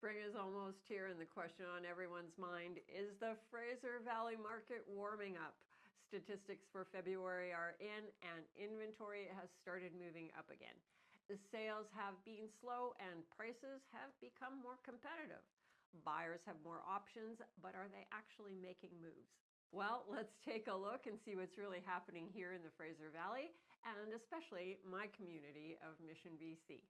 Spring is almost here, and the question on everyone's mind is the Fraser Valley market warming up? Statistics for February are in, and inventory has started moving up again. The sales have been slow, and prices have become more competitive. Buyers have more options, but are they actually making moves? Well, let's take a look and see what's really happening here in the Fraser Valley, and especially my community of Mission, BC.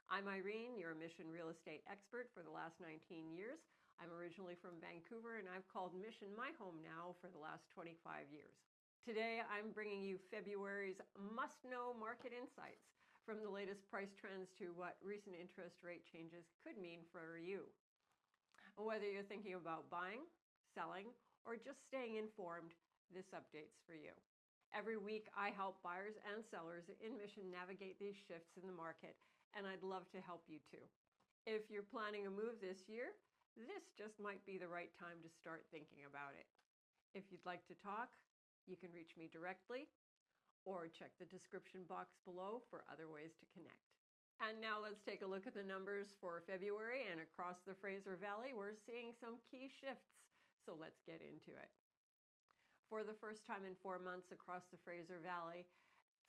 I'm Irene, your Mission real estate expert for the last 19 years. I'm originally from Vancouver, and I've called Mission my home now for the last 25 years. Today, I'm bringing you February's must-know market insights, from the latest price trends to what recent interest rate changes could mean for you. Whether you're thinking about buying, selling, or just staying informed, this update's for you. Every week, I help buyers and sellers in Mission navigate these shifts in the market, and I'd love to help you too. If you're planning a move this year, this just might be the right time to start thinking about it. If you'd like to talk, you can reach me directly or check the description box below for other ways to connect. And now let's take a look at the numbers for February, and across the Fraser Valley, we're seeing some key shifts. So let's get into it. For the first time in 4 months across the Fraser Valley,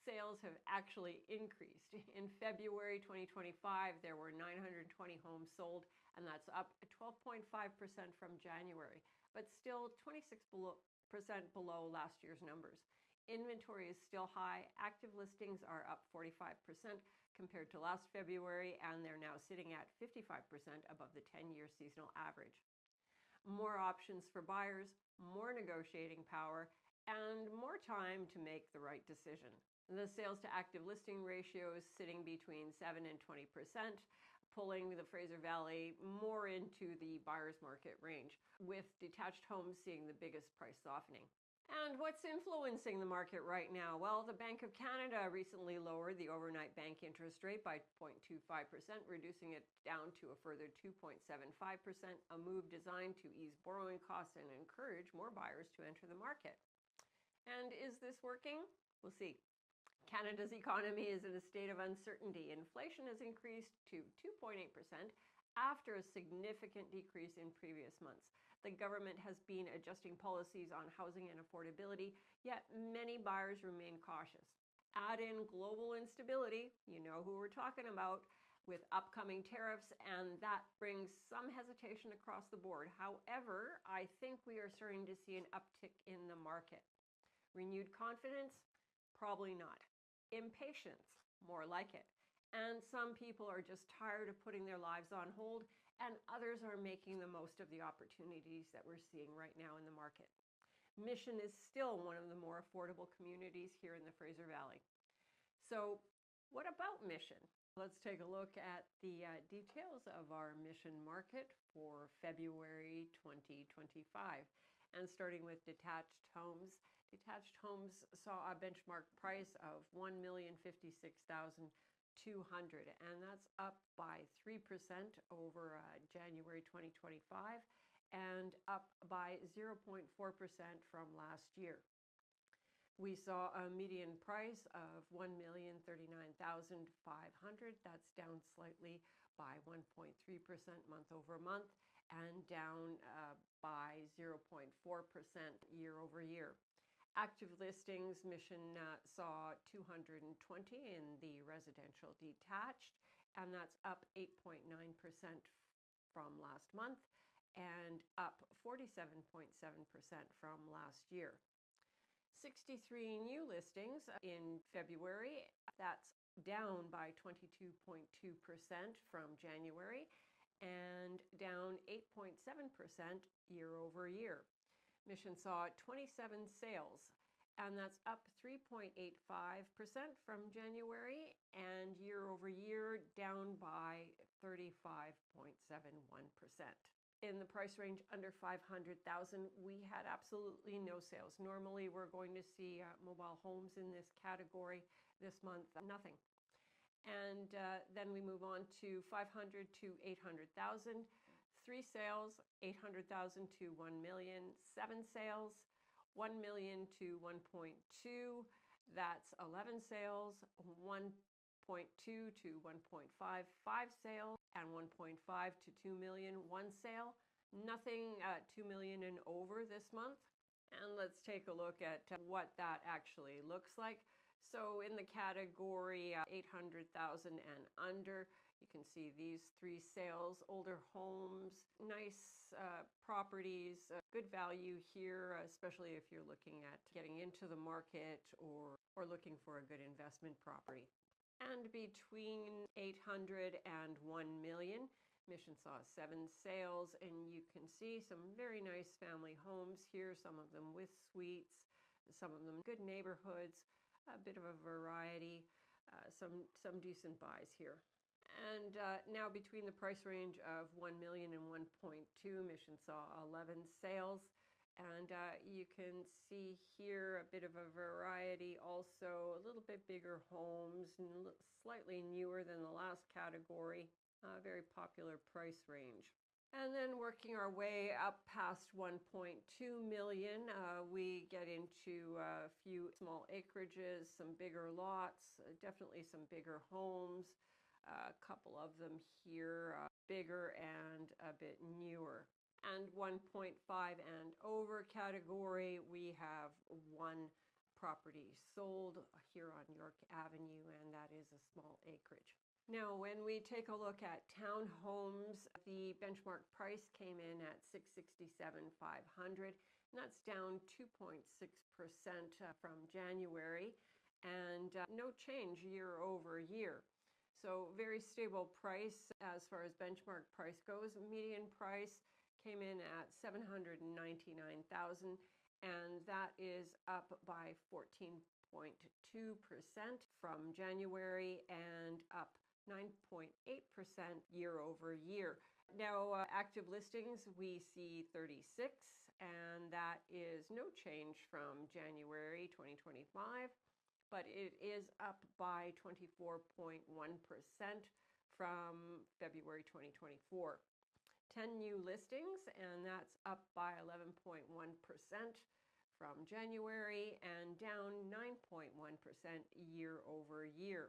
sales have actually increased. In February 2025, there were 920 homes sold, and that's up 12.5% from January, but still 26% below last year's numbers. Inventory is still high. Active listings are up 45% compared to last February, and they're now sitting at 55% above the 10-year seasonal average. More options for buyers, more negotiating power, and more time to make the right decision. The sales to active listing ratio is sitting between 7 and 20%, pulling the Fraser Valley more into the buyer's market range, with detached homes seeing the biggest price softening. And what's influencing the market right now? Well, the Bank of Canada recently lowered the overnight bank interest rate by 0.25%, reducing it down to a further 2.75%, a move designed to ease borrowing costs and encourage more buyers to enter the market. And is this working? We'll see. Canada's economy is in a state of uncertainty. Inflation has increased to 2.8% after a significant decrease in previous months. The government has been adjusting policies on housing and affordability, yet many buyers remain cautious. Add in global instability, you know who we're talking about, with upcoming tariffs, and that brings some hesitation across the board. However, I think we are starting to see an uptick in the market. Renewed confidence? Probably not. Impatience? More like it. And some people are just tired of putting their lives on hold, and others are making the most of the opportunities that we're seeing right now in the market. Mission is still one of the more affordable communities here in the Fraser Valley. So what about Mission? Let's take a look at the details of our Mission market for February 2025. And starting with detached homes. Detached homes saw a benchmark price of $1,056,200, and that's up by 3% over January 2025 and up by 0.4% from last year. We saw a median price of $1,039,500. That's down slightly by 1.3% month over month and down by 0.4% year over year. Active listings, Mission saw 220 in the residential detached, and that's up 8.9% from last month and up 47.7% from last year. 63 new listings in February. That's down by 22.2% from January and down 8.7% year over year. Mission saw 27 sales, and that's up 3.85% from January, and year over year down by 35.71%. In the price range under $500,000, we had absolutely no sales. Normally, we're going to see mobile homes in this category. This month, nothing. And then we move on to $500,000 to $800,000. 3 sales, $800,000 to $1 million. 7 sales, $1 million to $1.2. That's 11 sales. to 1.55 sale, and 1.5 to 2 million one sale. Nothing at 2 million and over this month. And let's take a look at what that actually looks like. So in the category 800,000 and under, you can see these three sales: older homes, nice properties, good value here, especially if you're looking at getting into the market or looking for a good investment property. And between 800 and 1 million, Mission saw 7 sales, and you can see some very nice family homes here, some of them with suites, some of them good neighborhoods, a bit of a variety, some decent buys here. And now between the price range of 1 million and 1.2, Mission saw 11 sales. And you can see here a bit of a variety, also a little bit bigger homes, slightly newer than the last category, very popular price range. And then working our way up past 1.2 million, we get into a few small acreages, some bigger lots, definitely some bigger homes, a couple of them here, bigger and a bit newer. And 1.5 and over category, we have one property sold here on York Avenue, and that is a small acreage. Now, when we take a look at townhomes, the benchmark price came in at $667,500, and that's down 2.6% from January, and no change year over year. So very stable price as far as benchmark price goes. Median price came in at $799,000, and that is up by 14.2% from January and up 9.8% year over year. Now, active listings, we see 36, and that is no change from January 2025, but it is up by 24.1% from February 2024. 10 new listings, and that's up by 11.1% from January and down 9.1% year over year.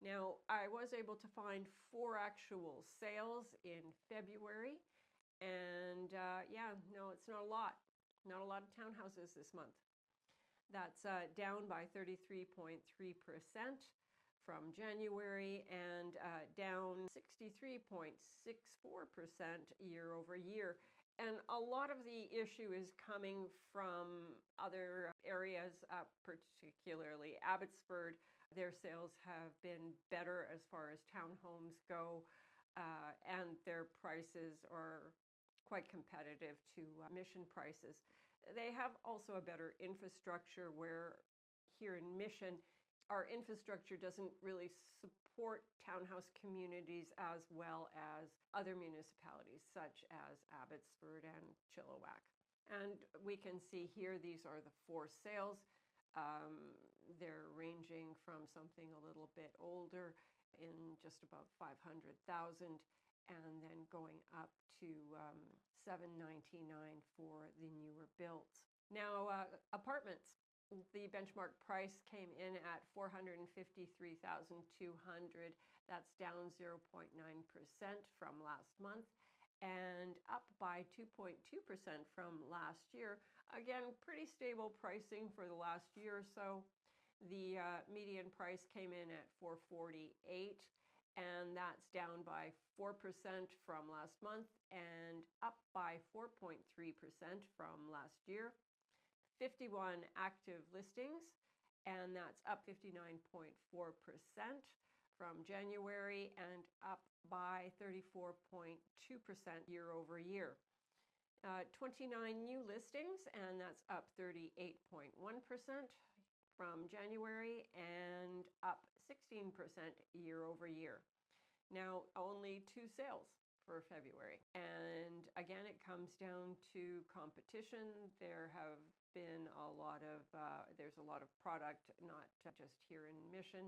Now, I was able to find 4 actual sales in February, and it's not a lot. Not a lot of townhouses this month. That's down by 33.3% from January and down 63.64% year over year. And a lot of the issue is coming from other areas, particularly Abbotsford. Their sales have been better as far as townhomes go, and their prices are quite competitive to Mission prices. They have also a better infrastructure, where here in Mission, our infrastructure doesn't really support townhouse communities as well as other municipalities such as Abbotsford and Chilliwack. And we can see here, these are the 4 sales. They're ranging from something a little bit older in just about 500,000, and then going up to $799 for the newer builds. Now, apartments. The benchmark price came in at $453,200. That's down 0.9% from last month and up by 2.2% from last year. Again, pretty stable pricing for the last year or so. The median price came in at $448,000, and that's down by 4% from last month and up by 4.3% from last year. 51 active listings, and that's up 59.4% from January and up by 34.2% year over year. 29 new listings, and that's up 38.1% from January and up 16% year over year. Now, only 2 sales for February. And again, it comes down to competition. There have been there's a lot of product, not just here in Mission,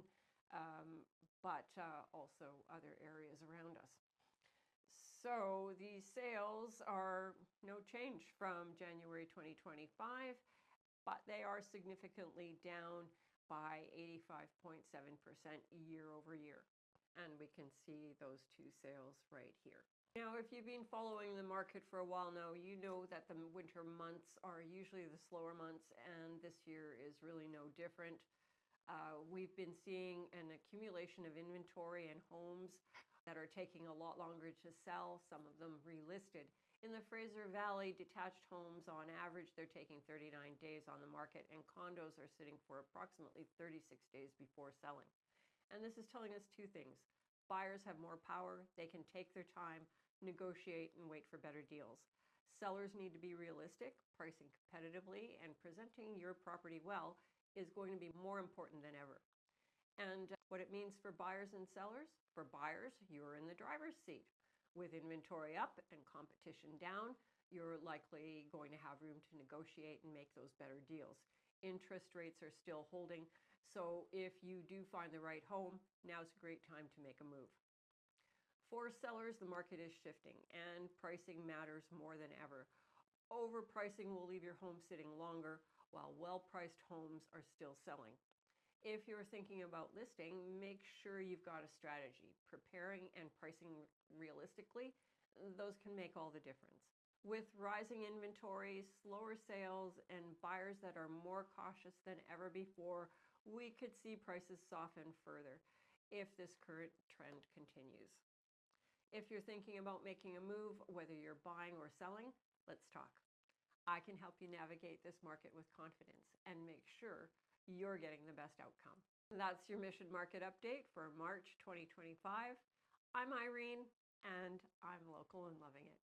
but also other areas around us. So these sales are no change from January 2025, but they are significantly down by 85.7% year over year. And we can see those two sales right here. Now, if you've been following the market for a while now, you know that the winter months are usually the slower months, and this year is really no different. We've been seeing an accumulation of inventory and homes that are taking a lot longer to sell, some of them relisted. In the Fraser Valley, detached homes, on average, they're taking 39 days on the market, and condos are sitting for approximately 36 days before selling. And this is telling us two things. Buyers have more power, they can take their time, negotiate, and wait for better deals. Sellers need to be realistic, pricing competitively, and presenting your property well is going to be more important than ever. And what it means for buyers and sellers: for buyers, you're in the driver's seat. With inventory up and competition down, you're likely going to have room to negotiate and make those better deals. Interest rates are still holding, so if you do find the right home, now's a great time to make a move. For sellers, the market is shifting and pricing matters more than ever. Overpricing will leave your home sitting longer, while well-priced homes are still selling. If you're thinking about listing, make sure you've got a strategy. Preparing and pricing realistically, those can make all the difference. With rising inventory, slower sales, and buyers that are more cautious than ever before, we could see prices soften further if this current trend continues. If you're thinking about making a move, whether you're buying or selling, let's talk. I can help you navigate this market with confidence and make sure you're getting the best outcome. That's your Mission Market Update for March 2025. I'm Irene, and I'm local and loving it.